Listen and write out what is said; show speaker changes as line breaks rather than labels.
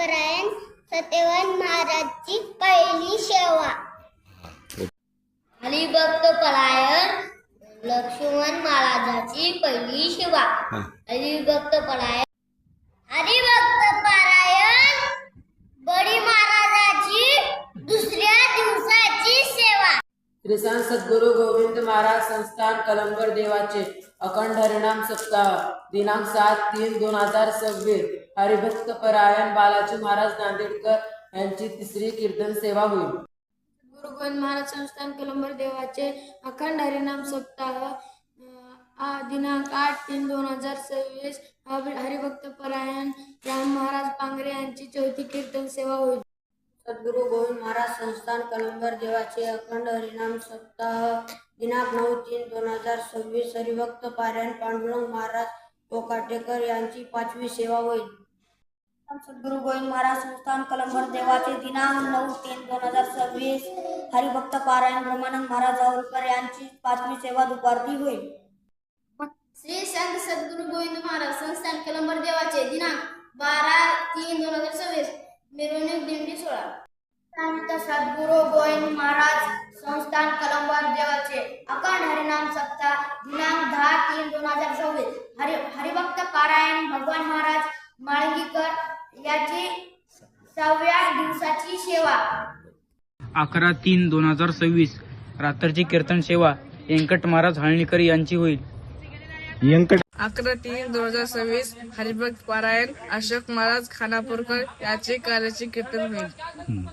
हरिभक्तपरायण सत्यवान महाराजची पहिली सेवा. हरिभक्तपरायण लक्ष्मण महाराजाची पहिली सेवा. हरिभक्तपरायण बडी महाराजाची दुसऱ्या दिवसाची सेवा.
श्री संत सद्गुरु गोविंद महाराज संस्थान कलंबर देवाचे अखंड हरिनाम सप्ताह दिनांक 7/3/2026 हरिभक्तपरायण बालाजी महाराज नांदेडकर यांची तिसरी कीर्तन सेवा होईल.
गुरु गोविंद महाराज संस्थान कलंबर देवाचे अखंड हरिनाम सप्ताह दिनांक 8/3/2026 हरिभक्तपरायण राम महाराज पांगरे यांची चौथी कीर्तन सेवा होईल.
सद्गुरु गोविंद महाराज संस्थान कलंबर देवाचे अखंड हरिनाम सप्ताह दिनांक 9/3/2026 हरिभक्तपरायण पांडुरंग महाराज कोकाटेकर यांची पाचवी सेवा होईल.
सद्गुरु गोविंद महाराज संस्थान कलंबर देवाचे दिनांक 9/3/2026 हरिभक्तपरायण ब्रह्मानंद महाराज जावलकर यांची पाचवी सेवा दुपारची होईल.
श्री संत सद्गुरु गोविंद महाराज संस्थान कलंबर देवाचे दिनांक 12/3/2026 मिरवणूक दिंडी सोहळा.
संत सद्गुरु गोविंद महाराज संस्थान कलंबर देवाचे अखंड हरिनाम सप्ताह दिनांक 10/3/2026 हरिभक्तपरायण भगवान महाराज माळंगीकर याची 6व्या दिवसाची सेवा.
11/3/2026 रात्रीची कीर्तन सेवा व्यंकट महाराज हाळणीकर यांची होईल.
11/3/2026 हरिभक्तपरायण अशोक महाराज खानापूरकर याचे कार्याचे कीर्तन होईल.